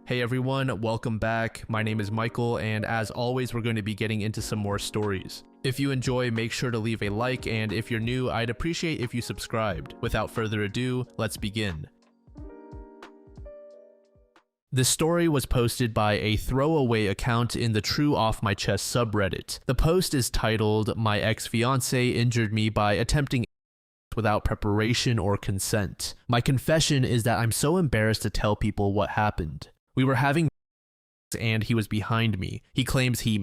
Hey everyone, welcome back. My name is Michael, and as always, we're going to be getting into some more stories. If you enjoy, make sure to leave a like, and if you're new, I'd appreciate if you subscribed. Without further ado, let's begin. This story was posted by a throwaway account in the True Off My Chest subreddit. The post is titled, "My ex-fiance injured me by attempting without preparation or consent. My confession is that I'm so embarrassed to tell people what happened. We were having and he was behind me. He claims he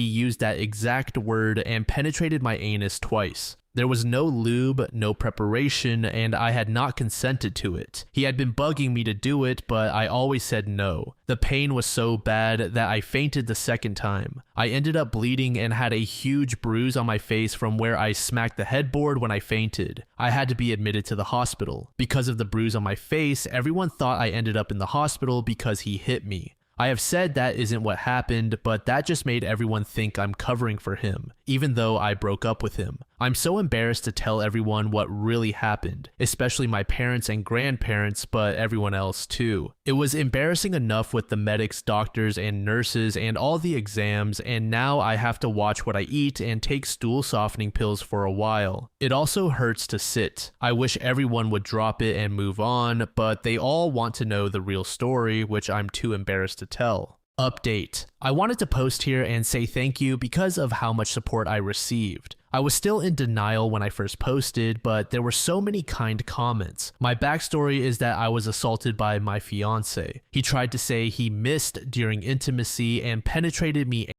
used that exact word and penetrated my anus twice. There was no lube, no preparation, and I had not consented to it. He had been bugging me to do it, but I always said no. The pain was so bad that I fainted the second time. I ended up bleeding and had a huge bruise on my face from where I smacked the headboard when I fainted. I had to be admitted to the hospital. Because of the bruise on my face, everyone thought I ended up in the hospital because he hit me. I have said that isn't what happened, but that just made everyone think I'm covering for him, even though I broke up with him. I'm so embarrassed to tell everyone what really happened, especially my parents and grandparents, but everyone else too. It was embarrassing enough with the medics, doctors, and nurses and all the exams, and now I have to watch what I eat and take stool softening pills for a while. It also hurts to sit. I wish everyone would drop it and move on, but they all want to know the real story, which I'm too embarrassed to tell. Update. I wanted to post here and say thank you because of how much support I received. I was still in denial when I first posted, but there were so many kind comments. My backstory is that I was assaulted by my fiance. He tried to say he missed during intimacy and penetrated me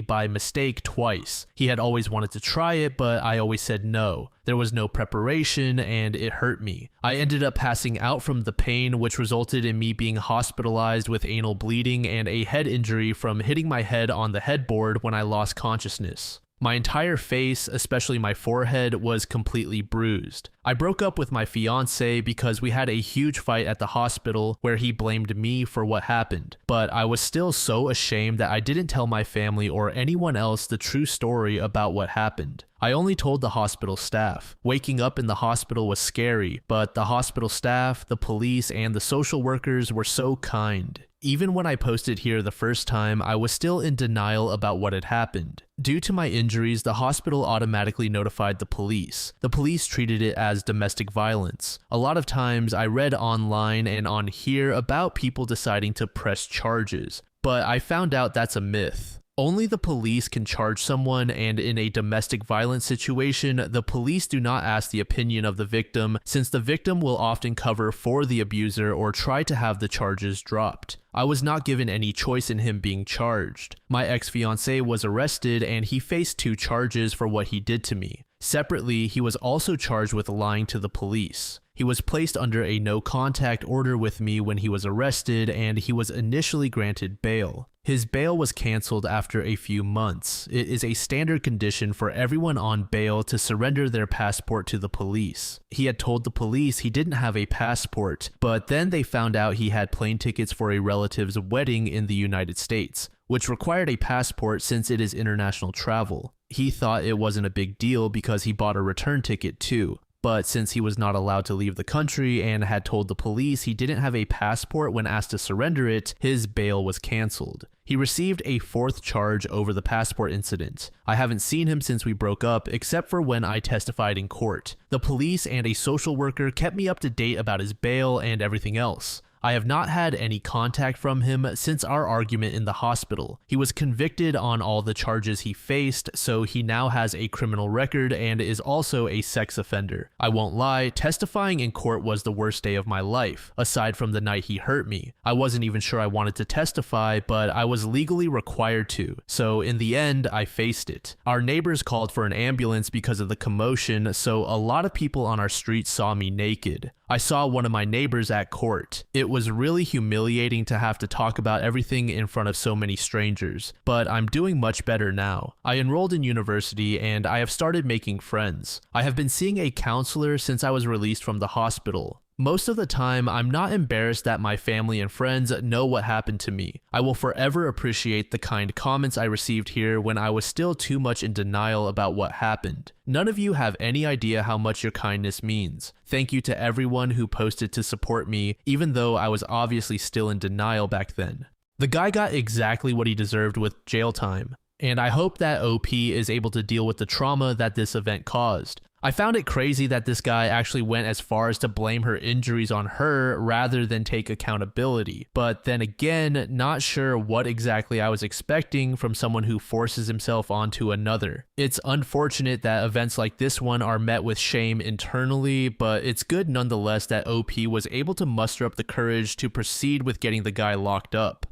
by mistake twice. He had always wanted to try it, but I always said no. There was no preparation and it hurt me. I ended up passing out from the pain, which resulted in me being hospitalized with anal bleeding and a head injury from hitting my head on the headboard when I lost consciousness. My entire face, especially my forehead, was completely bruised. I broke up with my fiance because we had a huge fight at the hospital where he blamed me for what happened, but I was still so ashamed that I didn't tell my family or anyone else the true story about what happened. I only told the hospital staff. Waking up in the hospital was scary, but the hospital staff, the police, and the social workers were so kind. Even when I posted here the first time, I was still in denial about what had happened. Due to my injuries, the hospital automatically notified the police. The police treated it as domestic violence. A lot of times I read online and on here about people deciding to press charges, but I found out that's a myth. Only the police can charge someone, and in a domestic violence situation, the police do not ask the opinion of the victim, since the victim will often cover for the abuser or try to have the charges dropped. I was not given any choice in him being charged. My ex-fiance was arrested and he faced 2 charges for what he did to me. Separately, he was also charged with lying to the police. He was placed under a no-contact order with me when he was arrested, and he was initially granted bail. His bail was canceled after a few months. It is a standard condition for everyone on bail to surrender their passport to the police. He had told the police he didn't have a passport, but then they found out he had plane tickets for a relative's wedding in the United States, which required a passport since it is international travel. He thought it wasn't a big deal because he bought a return ticket too. But since he was not allowed to leave the country and had told the police he didn't have a passport when asked to surrender it, his bail was canceled. He received a 4th charge over the passport incident. I haven't seen him since we broke up, except for when I testified in court. The police and a social worker kept me up to date about his bail and everything else. I have not had any contact from him since our argument in the hospital. He was convicted on all the charges he faced, so he now has a criminal record and is also a sex offender. I won't lie, testifying in court was the worst day of my life, aside from the night he hurt me. I wasn't even sure I wanted to testify, but I was legally required to, so in the end, I faced it. Our neighbors called for an ambulance because of the commotion, so a lot of people on our street saw me naked. I saw one of my neighbors at court. It was really humiliating to have to talk about everything in front of so many strangers, but I'm doing much better now. I enrolled in university and I have started making friends. I have been seeing a counselor since I was released from the hospital. Most of the time, I'm not embarrassed that my family and friends know what happened to me. I will forever appreciate the kind comments I received here when I was still too much in denial about what happened. None of you have any idea how much your kindness means. Thank you to everyone who posted to support me, even though I was obviously still in denial back then. The guy got exactly what he deserved with jail time, and I hope that OP is able to deal with the trauma that this event caused. I found it crazy that this guy actually went as far as to blame her injuries on her rather than take accountability. But then again, not sure what exactly I was expecting from someone who forces himself onto another. It's unfortunate that events like this one are met with shame internally, but it's good nonetheless that OP was able to muster up the courage to proceed with getting the guy locked up.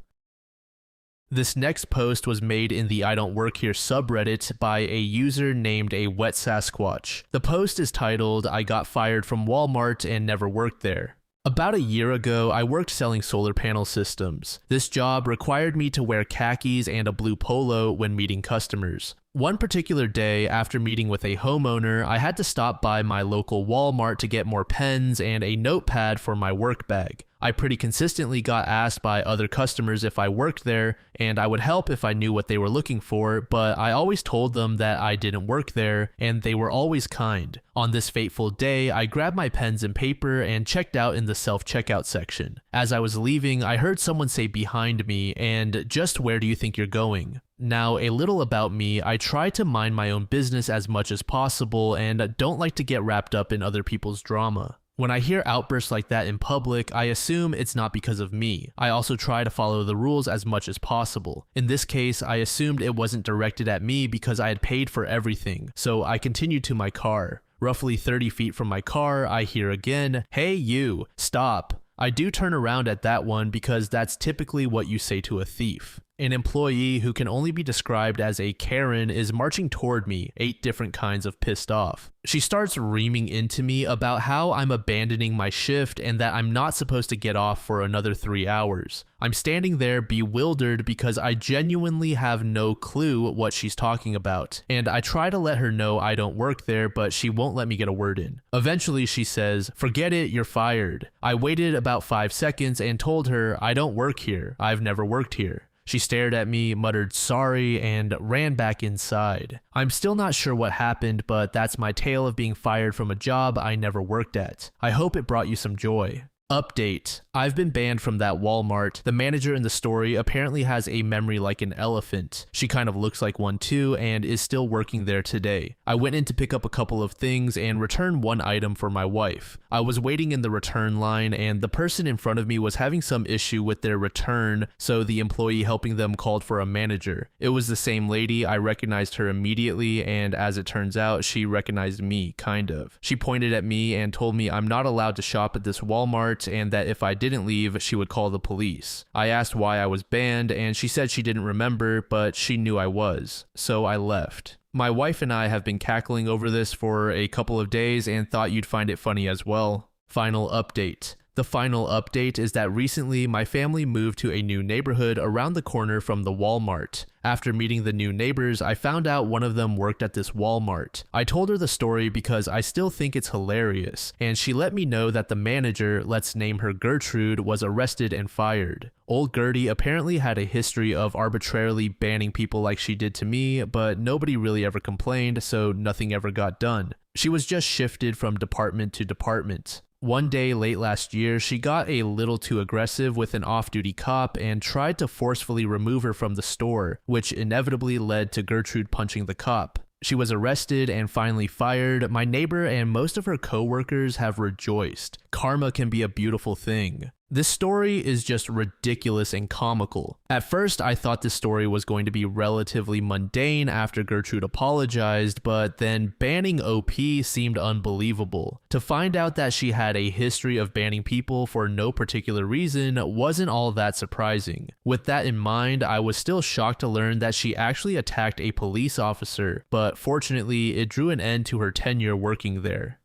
This next post was made in the I Don't Work Here subreddit by a user named a Wet Sasquatch. The post is titled, "I got fired from Walmart and never worked there." About a year ago, I worked selling solar panel systems. This job required me to wear khakis and a blue polo when meeting customers. One particular day, after meeting with a homeowner, I had to stop by my local Walmart to get more pens and a notepad for my work bag. I pretty consistently got asked by other customers if I worked there, and I would help if I knew what they were looking for, but I always told them that I didn't work there, and they were always kind. On this fateful day, I grabbed my pens and paper and checked out in the self-checkout section. As I was leaving, I heard someone say behind me, "And just where do you think you're going?" Now, a little about me, I try to mind my own business as much as possible and don't like to get wrapped up in other people's drama. When I hear outbursts like that in public, I assume it's not because of me. I also try to follow the rules as much as possible. In this case, I assumed it wasn't directed at me because I had paid for everything, so I continued to my car. Roughly 30 feet from my car, I hear again, "Hey you, stop." I do turn around at that one because that's typically what you say to a thief. An employee who can only be described as a Karen is marching toward me, 8 different kinds of pissed off. She starts reaming into me about how I'm abandoning my shift and that I'm not supposed to get off for another 3 hours. I'm standing there bewildered because I genuinely have no clue what she's talking about, and I try to let her know I don't work there, but she won't let me get a word in. Eventually she says, "Forget it, you're fired." I waited about 5 seconds and told her, "I don't work here. I've never worked here." She stared at me, muttered sorry, and ran back inside. I'm still not sure what happened, but that's my tale of being fired from a job I never worked at. I hope it brought you some joy. Update. I've been banned from that Walmart. The manager in the story apparently has a memory like an elephant. She kind of looks like one too and is still working there today. I went in to pick up a couple of things and return one item for my wife. I was waiting in the return line and the person in front of me was having some issue with their return, so the employee helping them called for a manager. It was the same lady. I recognized her immediately, and as it turns out, she recognized me, kind of. She pointed at me and told me I'm not allowed to shop at this Walmart and that if I didn't leave, she would call the police. I asked why I was banned, and she said she didn't remember, but she knew I was. So I left. My wife and I have been cackling over this for a couple of days and thought you'd find it funny as well. Final update. The final update is that recently my family moved to a new neighborhood around the corner from the Walmart. After meeting the new neighbors, I found out one of them worked at this Walmart. I told her the story because I still think it's hilarious, and she let me know that the manager, let's name her Gertrude, was arrested and fired. Old Gertie apparently had a history of arbitrarily banning people like she did to me, but nobody really ever complained, so nothing ever got done. She was just shifted from department to department. One day late last year, she got a little too aggressive with an off-duty cop and tried to forcefully remove her from the store, which inevitably led to Gertrude punching the cop. She was arrested and finally fired. My neighbor and most of her co-workers have rejoiced. Karma can be a beautiful thing. This story is just ridiculous and comical. At first, I thought this story was going to be relatively mundane after Gertrude apologized, but then banning OP seemed unbelievable. To find out that she had a history of banning people for no particular reason wasn't all that surprising. With that in mind, I was still shocked to learn that she actually attacked a police officer, but fortunately, it drew an end to her tenure working there.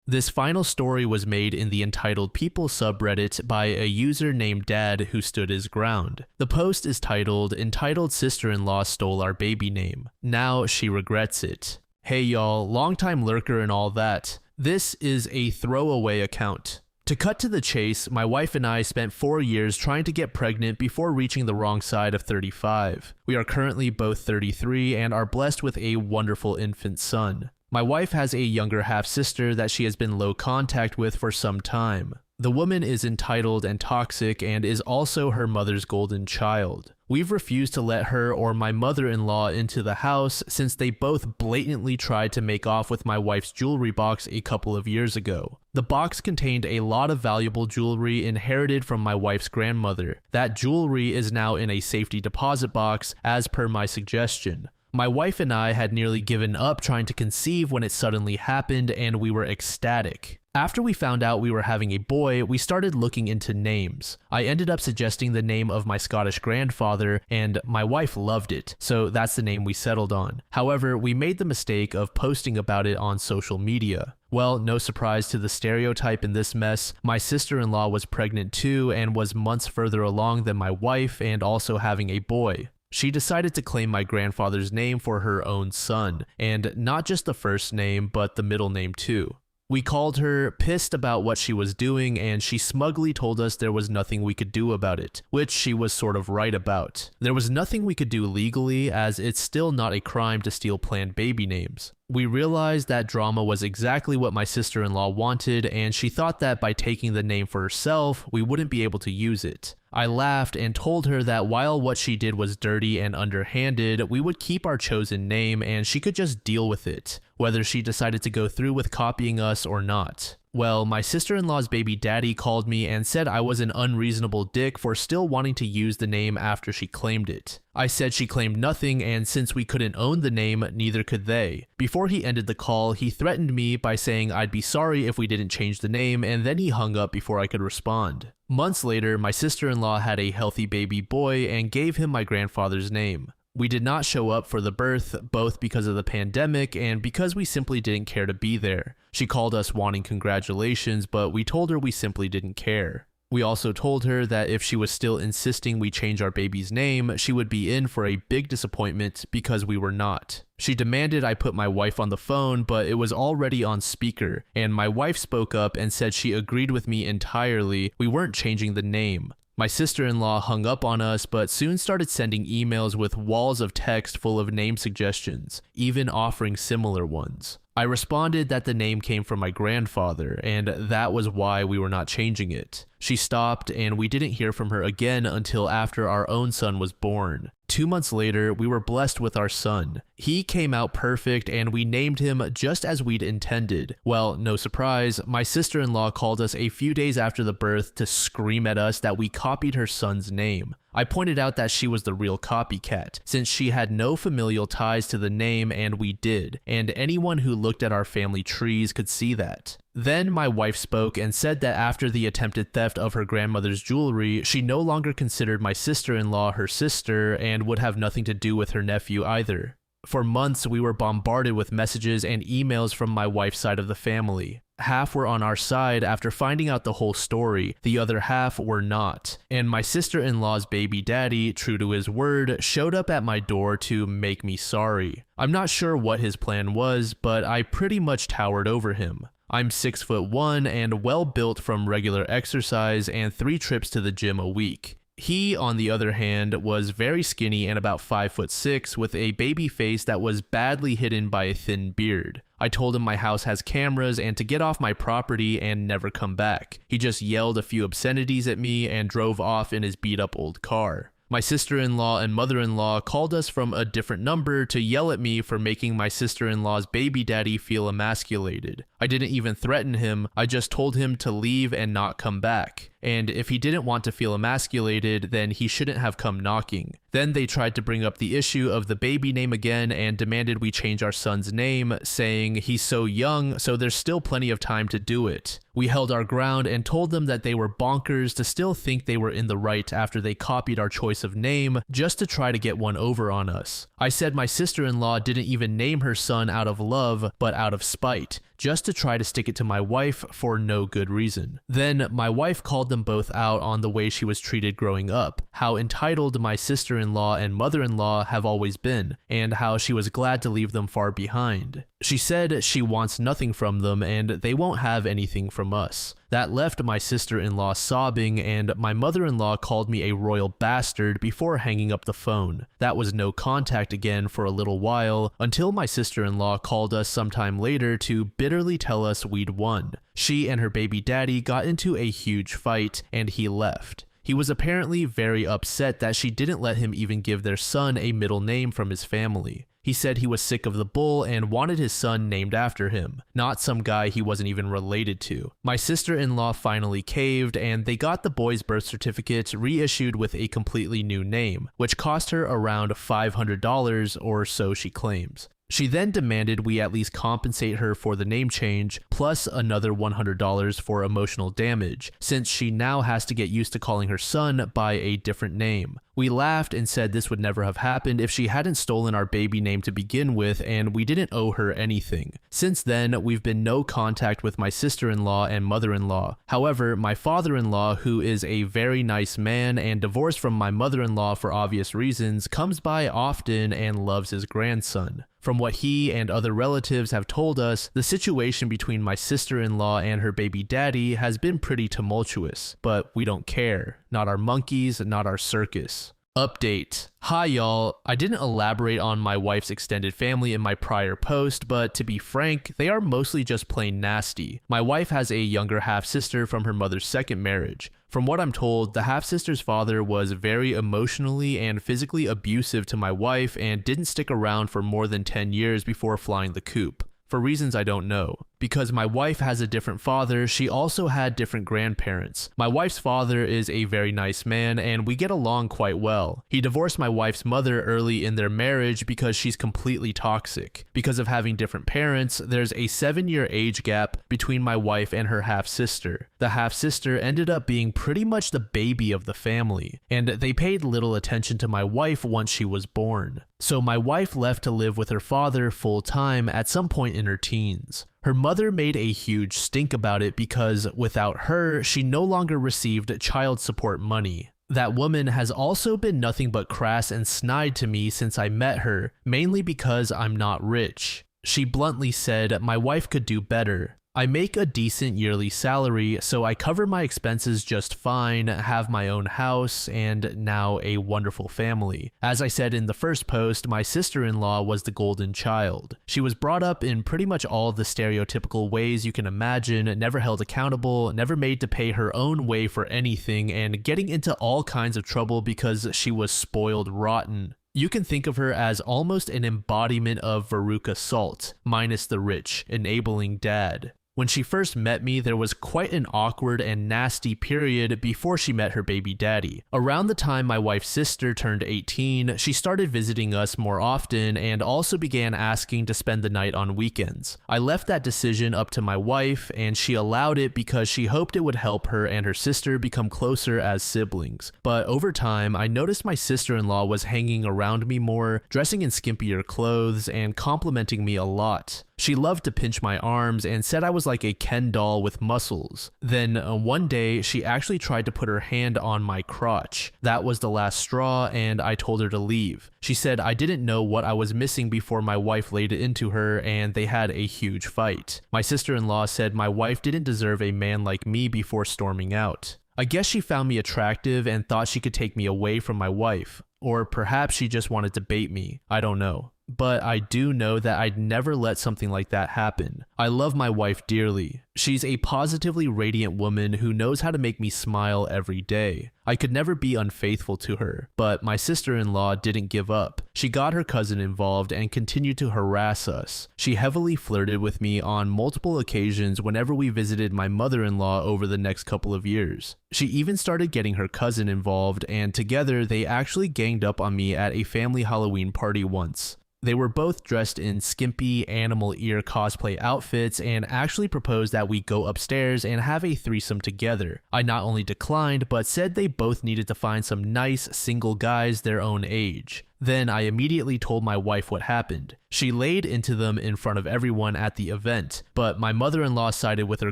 This final story was made in the entitled People subreddit by a user named Dad who stood his ground. The post is titled, "Entitled Sister-in-Law Stole Our Baby Name. Now she regrets it." Hey y'all, longtime lurker and all that. This is a throwaway account. To cut to the chase, my wife and I spent 4 years trying to get pregnant before reaching the wrong side of 35. We are currently both 33 and are blessed with a wonderful infant son. My wife has a younger half-sister that she has been low contact with for some time. The woman is entitled and toxic and is also her mother's golden child. We've refused to let her or my mother-in-law into the house since they both blatantly tried to make off with my wife's jewelry box a couple of years ago. The box contained a lot of valuable jewelry inherited from my wife's grandmother. That jewelry is now in a safety deposit box as per my suggestion. My wife and I had nearly given up trying to conceive when it suddenly happened and we were ecstatic. After we found out we were having a boy, we started looking into names. I ended up suggesting the name of my Scottish grandfather, and my wife loved it, so that's the name we settled on. However, we made the mistake of posting about it on social media. Well, no surprise to the stereotype in this mess, my sister-in-law was pregnant too and was months further along than my wife and also having a boy. She decided to claim my grandfather's name for her own son, and not just the first name, but the middle name too. We called her, pissed about what she was doing, and she smugly told us there was nothing we could do about it, which she was sort of right about. There was nothing we could do legally, as it's still not a crime to steal planned baby names. We realized that drama was exactly what my sister-in-law wanted, and she thought that by taking the name for herself, we wouldn't be able to use it. I laughed and told her that while what she did was dirty and underhanded, we would keep our chosen name and she could just deal with it, whether she decided to go through with copying us or not. Well, my sister-in-law's baby daddy called me and said I was an unreasonable dick for still wanting to use the name after she claimed it. I said she claimed nothing, and since we couldn't own the name, neither could they. Before he ended the call, he threatened me by saying I'd be sorry if we didn't change the name, and then he hung up before I could respond. Months later, my sister-in-law had a healthy baby boy and gave him my grandfather's name. We did not show up for the birth, both because of the pandemic and because we simply didn't care to be there. She called us wanting congratulations, but we told her we simply didn't care. We also told her that if she was still insisting we change our baby's name, she would be in for a big disappointment because we were not. She demanded I put my wife on the phone, but it was already on speaker, and my wife spoke up and said she agreed with me entirely. We weren't changing the name. My sister-in-law hung up on us, but soon started sending emails with walls of text full of name suggestions, even offering similar ones. I responded that the name came from my grandfather, and that was why we were not changing it. She stopped, and we didn't hear from her again until after our own son was born. 2 months later, we were blessed with our son. He came out perfect, and we named him just as we'd intended. Well, no surprise, my sister-in-law called us a few days after the birth to scream at us that we copied her son's name. I pointed out that she was the real copycat, since she had no familial ties to the name and we did, and anyone who looked at our family trees could see that. Then my wife spoke and said that after the attempted theft of her grandmother's jewelry, she no longer considered my sister-in-law her sister and would have nothing to do with her nephew either. For months, we were bombarded with messages and emails from my wife's side of the family. Half were on our side after finding out the whole story, the other half were not. And my sister-in-law's baby daddy, true to his word, showed up at my door to make me sorry. I'm not sure what his plan was, but I pretty much towered over him. I'm 6'1" and well built from regular exercise and 3 trips to the gym a week. He, on the other hand, was very skinny and about 5'6" with a baby face that was badly hidden by a thin beard. I told him my house has cameras and to get off my property and never come back. He just yelled a few obscenities at me and drove off in his beat-up old car. My sister-in-law and mother-in-law called us from a different number to yell at me for making my sister-in-law's baby daddy feel emasculated. I didn't even threaten him, I just told him to leave and not come back. And if he didn't want to feel emasculated, then he shouldn't have come knocking. Then they tried to bring up the issue of the baby name again and demanded we change our son's name, saying he's so young, so there's still plenty of time to do it. We held our ground and told them that they were bonkers to still think they were in the right after they copied our choice of name just to try to get one over on us. I said my sister-in-law didn't even name her son out of love, but out of spite, just to try to stick it to my wife for no good reason. Then my wife called them both out on the way she was treated growing up, how entitled my sister-in-law and mother-in-law have always been, and how she was glad to leave them far behind. She said she wants nothing from them and they won't have anything from us. That left my sister-in-law sobbing, and my mother-in-law called me a royal bastard before hanging up the phone. That was no contact again for a little while, until my sister-in-law called us sometime later to bitterly tell us we'd won. She and her baby daddy got into a huge fight, and he left. He was apparently very upset that she didn't let him even give their son a middle name from his family. He said he was sick of the bull and wanted his son named after him, not some guy he wasn't even related to. My sister-in-law finally caved, and they got the boy's birth certificate reissued with a completely new name, which cost her around $500 or so she claims. She then demanded we at least compensate her for the name change, plus another $100 for emotional damage, since she now has to get used to calling her son by a different name. We laughed and said this would never have happened if she hadn't stolen our baby name to begin with, and we didn't owe her anything. Since then, we've been no contact with my sister-in-law and mother-in-law. However, my father-in-law, who is a very nice man and divorced from my mother-in-law for obvious reasons, comes by often and loves his grandson. From what he and other relatives have told us, the situation between my sister-in-law and her baby daddy has been pretty tumultuous, but we don't care. Not our monkeys, not our circus. Update. Hi y'all, I didn't elaborate on my wife's extended family in my prior post, but to be frank, they are mostly just plain nasty. My wife has a younger half-sister from her mother's second marriage. From what I'm told, the half-sister's father was very emotionally and physically abusive to my wife and didn't stick around for more than 10 years before flying the coop. For reasons I don't know. Because my wife has a different father, she also had different grandparents. My wife's father is a very nice man and we get along quite well. He divorced my wife's mother early in their marriage because she's completely toxic. Because of having different parents, there's a 7-year age gap between my wife and her half-sister. The half-sister ended up being pretty much the baby of the family, and they paid little attention to my wife once she was born. So my wife left to live with her father full-time at some point in her teens. Her mother made a huge stink about it because without her, she no longer received child support money. That woman has also been nothing but crass and snide to me since I met her, mainly because I'm not rich. She bluntly said my wife could do better. I make a decent yearly salary, so I cover my expenses just fine, have my own house, and now a wonderful family. As I said in the first post, my sister-in-law was the golden child. She was brought up in pretty much all the stereotypical ways you can imagine, never held accountable, never made to pay her own way for anything, and getting into all kinds of trouble because she was spoiled rotten. You can think of her as almost an embodiment of Veruca Salt, minus the rich, enabling dad. When she first met me, there was quite an awkward and nasty period before she met her baby daddy. Around the time my wife's sister turned 18, she started visiting us more often and also began asking to spend the night on weekends. I left that decision up to my wife, and she allowed it because she hoped it would help her and her sister become closer as siblings. But over time, I noticed my sister-in-law was hanging around me more, dressing in skimpier clothes, and complimenting me a lot. She loved to pinch my arms and said I was like a Ken doll with muscles. Then one day, she actually tried to put her hand on my crotch. That was the last straw, and I told her to leave. She said I didn't know what I was missing before my wife laid it into her, and they had a huge fight. My sister-in-law said my wife didn't deserve a man like me before storming out. I guess she found me attractive and thought she could take me away from my wife. Or perhaps she just wanted to bait me. I don't know. But I do know that I'd never let something like that happen. I love my wife dearly. She's a positively radiant woman who knows how to make me smile every day. I could never be unfaithful to her, but my sister-in-law didn't give up. She got her cousin involved and continued to harass us. She heavily flirted with me on multiple occasions whenever we visited my mother-in-law over the next couple of years. She even started getting her cousin involved, and together they actually ganged up on me at a family Halloween party once. They were both dressed in skimpy animal ear cosplay outfits and actually proposed that we go upstairs and have a threesome together. I not only declined, but said they both needed to find some nice single guys their own age. Then I immediately told my wife what happened. She laid into them in front of everyone at the event, but my mother-in-law sided with her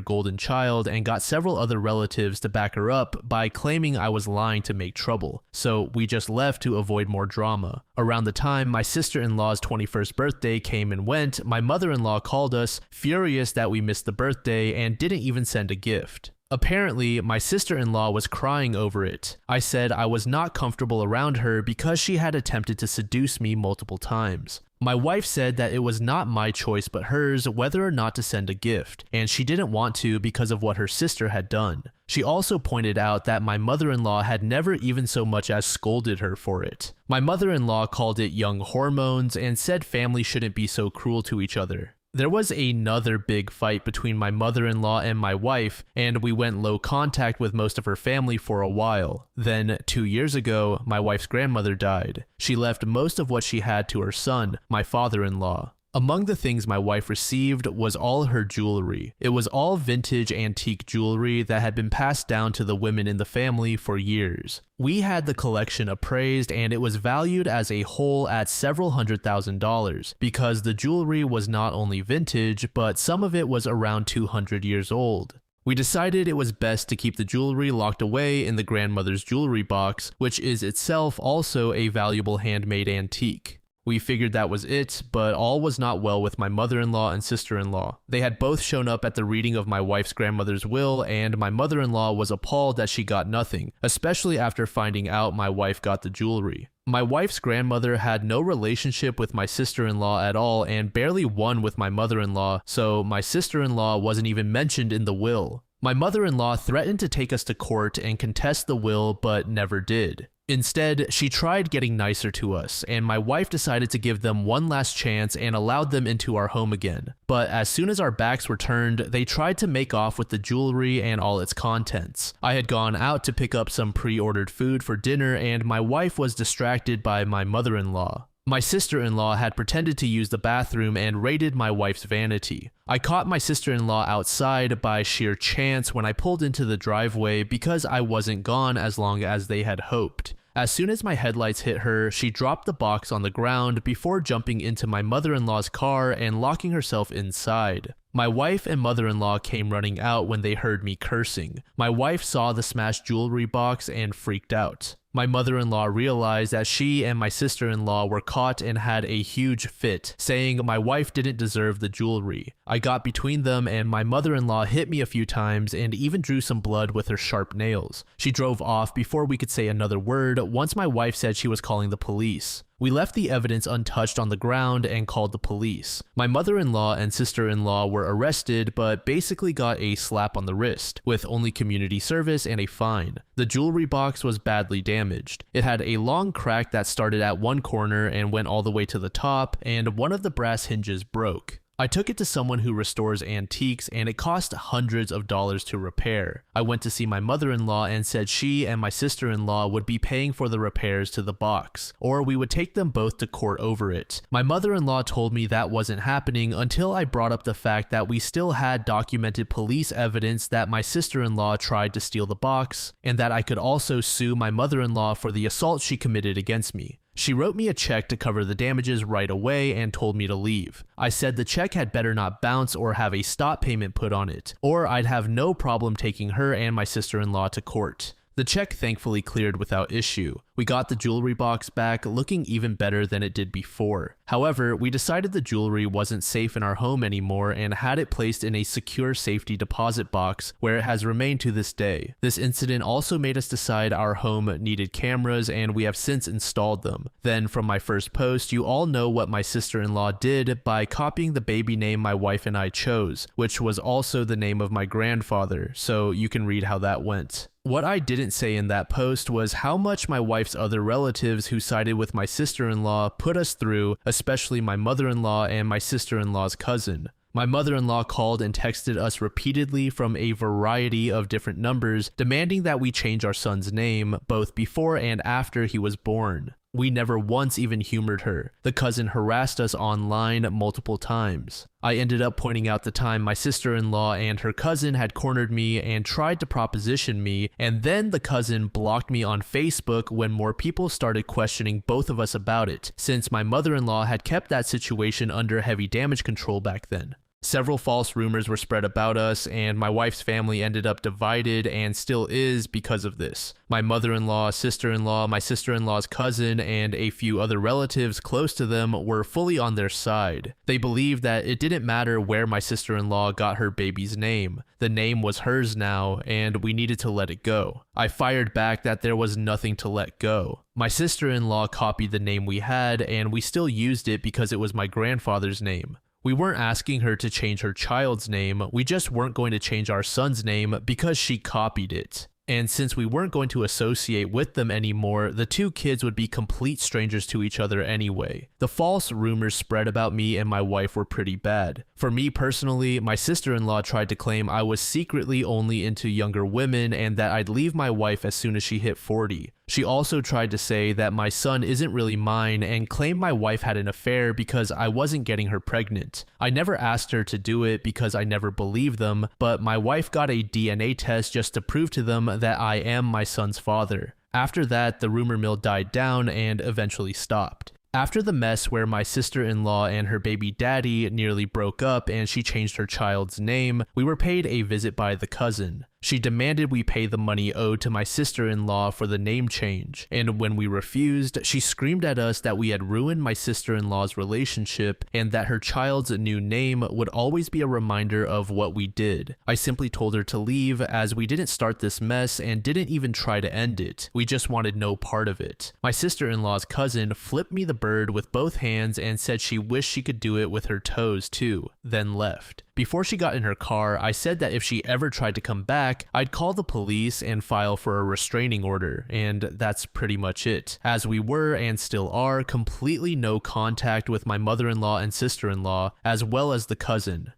golden child and got several other relatives to back her up by claiming I was lying to make trouble, so we just left to avoid more drama. Around the time my sister-in-law's 21st birthday came and went, my mother-in-law called us, furious that we missed the birthday and didn't even send a gift. Apparently, my sister-in-law was crying over it. I said I was not comfortable around her because she had attempted to seduce me multiple times. My wife said that it was not my choice but hers whether or not to send a gift, and she didn't want to because of what her sister had done. She also pointed out that my mother-in-law had never even so much as scolded her for it. My mother-in-law called it young hormones and said family shouldn't be so cruel to each other. There was another big fight between my mother-in-law and my wife, and we went low contact with most of her family for a while. Then, 2 years ago, my wife's grandmother died. She left most of what she had to her son, my father-in-law. Among the things my wife received was all her jewelry. It was all vintage antique jewelry that had been passed down to the women in the family for years. We had the collection appraised and it was valued as a whole at several $100,000 because the jewelry was not only vintage, but some of it was around 200 years old. We decided it was best to keep the jewelry locked away in the grandmother's jewelry box, which is itself also a valuable handmade antique. We figured that was it, but all was not well with my mother-in-law and sister-in-law. They had both shown up at the reading of my wife's grandmother's will, and my mother-in-law was appalled that she got nothing, especially after finding out my wife got the jewelry. My wife's grandmother had no relationship with my sister-in-law at all and barely won with my mother-in-law, so my sister-in-law wasn't even mentioned in the will. My mother-in-law threatened to take us to court and contest the will, but never did. Instead, she tried getting nicer to us, and my wife decided to give them one last chance and allowed them into our home again. But as soon as our backs were turned, they tried to make off with the jewelry and all its contents. I had gone out to pick up some pre-ordered food for dinner, and my wife was distracted by my mother-in-law. My sister-in-law had pretended to use the bathroom and raided my wife's vanity. I caught my sister-in-law outside by sheer chance when I pulled into the driveway because I wasn't gone as long as they had hoped. As soon as my headlights hit her, she dropped the box on the ground before jumping into my mother-in-law's car and locking herself inside. My wife and mother-in-law came running out when they heard me cursing. My wife saw the smashed jewelry box and freaked out. My mother-in-law realized that she and my sister-in-law were caught and had a huge fit, saying my wife didn't deserve the jewelry. I got between them and my mother-in-law hit me a few times and even drew some blood with her sharp nails. She drove off before we could say another word once my wife said she was calling the police. We left the evidence untouched on the ground and called the police. My mother-in-law and sister-in-law were arrested but basically got a slap on the wrist, with only community service and a fine. The jewelry box was badly damaged. It had a long crack that started at one corner and went all the way to the top, and one of the brass hinges broke. I took it to someone who restores antiques and it cost hundreds of dollars to repair. I went to see my mother-in-law and said she and my sister-in-law would be paying for the repairs to the box, or we would take them both to court over it. My mother-in-law told me that wasn't happening until I brought up the fact that we still had documented police evidence that my sister-in-law tried to steal the box, and that I could also sue my mother-in-law for the assault she committed against me. She wrote me a check to cover the damages right away and told me to leave. I said the check had better not bounce or have a stop payment put on it, or I'd have no problem taking her and my sister-in-law to court. The check thankfully cleared without issue. We got the jewelry box back looking even better than it did before. However, we decided the jewelry wasn't safe in our home anymore and had it placed in a secure safety deposit box where it has remained to this day. This incident also made us decide our home needed cameras and we have since installed them. Then from my first post, you all know what my sister-in-law did by copying the baby name my wife and I chose, which was also the name of my grandfather, so you can read how that went. What I didn't say in that post was how much my wife's other relatives who sided with my sister-in-law put us through, especially my mother-in-law and my sister-in-law's cousin. My mother-in-law called and texted us repeatedly from a variety of different numbers, demanding that we change our son's name, both before and after he was born. We never once even humored her. The cousin harassed us online multiple times. I ended up pointing out the time my sister-in-law and her cousin had cornered me and tried to proposition me, and then the cousin blocked me on Facebook when more people started questioning both of us about it, since my mother-in-law had kept that situation under heavy damage control back then. Several false rumors were spread about us, and my wife's family ended up divided and still is because of this. My mother-in-law, sister-in-law, my sister-in-law's cousin, and a few other relatives close to them were fully on their side. They believed that it didn't matter where my sister-in-law got her baby's name. The name was hers now, and we needed to let it go. I fired back that there was nothing to let go. My sister-in-law copied the name we had, and we still used it because it was my grandfather's name. We weren't asking her to change her child's name, we just weren't going to change our son's name because she copied it. And since we weren't going to associate with them anymore, the two kids would be complete strangers to each other anyway. The false rumors spread about me and my wife were pretty bad. For me personally, my sister-in-law tried to claim I was secretly only into younger women and that I'd leave my wife as soon as she hit 40. She also tried to say that my son isn't really mine and claimed my wife had an affair because I wasn't getting her pregnant. I never asked her to do it because I never believed them, but my wife got a DNA test just to prove to them that I am my son's father. After that, the rumor mill died down and eventually stopped. After the mess where my sister-in-law and her baby daddy nearly broke up and she changed her child's name, we were paid a visit by the cousin. She demanded we pay the money owed to my sister-in-law for the name change, and when we refused, she screamed at us that we had ruined my sister-in-law's relationship and that her child's new name would always be a reminder of what we did. I simply told her to leave as we didn't start this mess and didn't even try to end it. We just wanted no part of it. My sister-in-law's cousin flipped me the bird with both hands and said she wished she could do it with her toes too, then left. Before she got in her car, I said that if she ever tried to come back, I'd call the police and file for a restraining order, and that's pretty much it, as we were and still are completely no contact with my mother-in-law and sister-in-law, as well as the cousin.